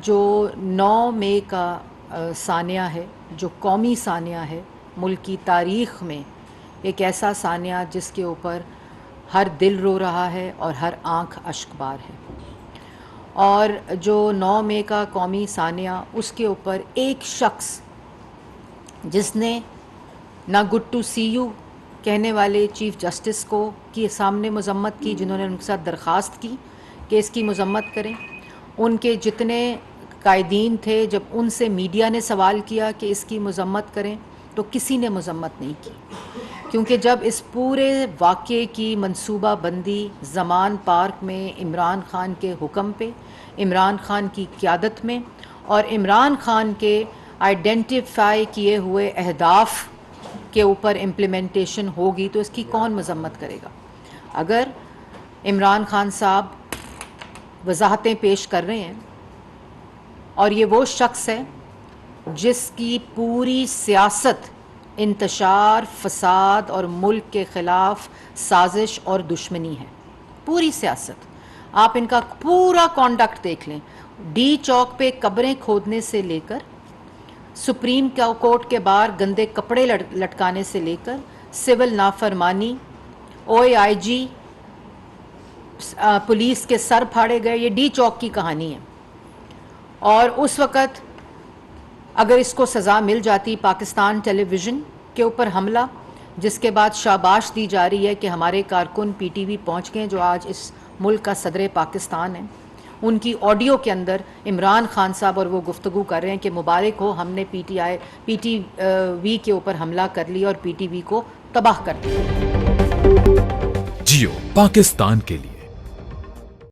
جو 9 مئی کا سانیہ ہے، جو قومی سانیہ ہے، ملک کی تاریخ میں ایک ایسا سانیہ جس کے اوپر ہر دل رو رہا ہے اور ہر آنکھ اشک بار ہے، اور جو 9 مئی کا قومی سانیہ، اس کے اوپر ایک شخص جس نے نہ گڈ ٹو سی یو کہنے والے چیف جسٹس کو کے سامنے مذمت کی، جنہوں نے ان کے ساتھ درخواست کی کہ اس کی مذمت کریں، ان کے جتنے قائدین تھے، جب ان سے میڈیا نے سوال کیا کہ اس کی مذمت کریں تو کسی نے مذمت نہیں کی، کیونکہ جب اس پورے واقعے کی منصوبہ بندی زمان پارک میں عمران خان کے حکم پہ، عمران خان کی قیادت میں اور عمران خان کے آئیڈینٹیفائی کیے ہوئے اہداف کے اوپر امپلیمنٹیشن ہوگی تو اس کی کون مذمت کرے گا؟ اگر عمران خان صاحب وضاحتیں پیش کر رہے ہیں اور یہ وہ شخص ہے جس کی پوری سیاست انتشار، فساد اور ملک کے خلاف سازش اور دشمنی ہے، پوری سیاست، آپ ان کا پورا کانڈکٹ دیکھ لیں، ڈی چوک پہ قبریں کھودنے سے لے کر، سپریم کورٹ کے باہر گندے کپڑے لٹکانے سے لے کر، سول نافرمانی، او اے آئی جی پولیس کے سر پھاڑے گئے، یہ ڈی چوک کی کہانی ہے۔ اور اس وقت اگر اس کو سزا مل جاتی، پاکستان ٹیلی ویژن کے اوپر حملہ، جس کے بعد شاباش دی جا رہی ہے کہ ہمارے کارکن پی ٹی وی پہنچ گئے جو آج اس ملک کا صدر پاکستان ہے، ان کی آڈیو کے اندر عمران خان صاحب اور وہ گفتگو کر رہے ہیں کہ مبارک ہو، ہم نے پی ٹی وی کے اوپر حملہ کر لیا اور پی ٹی وی کو تباہ کر دیا۔ جیو پاکستان کے لیے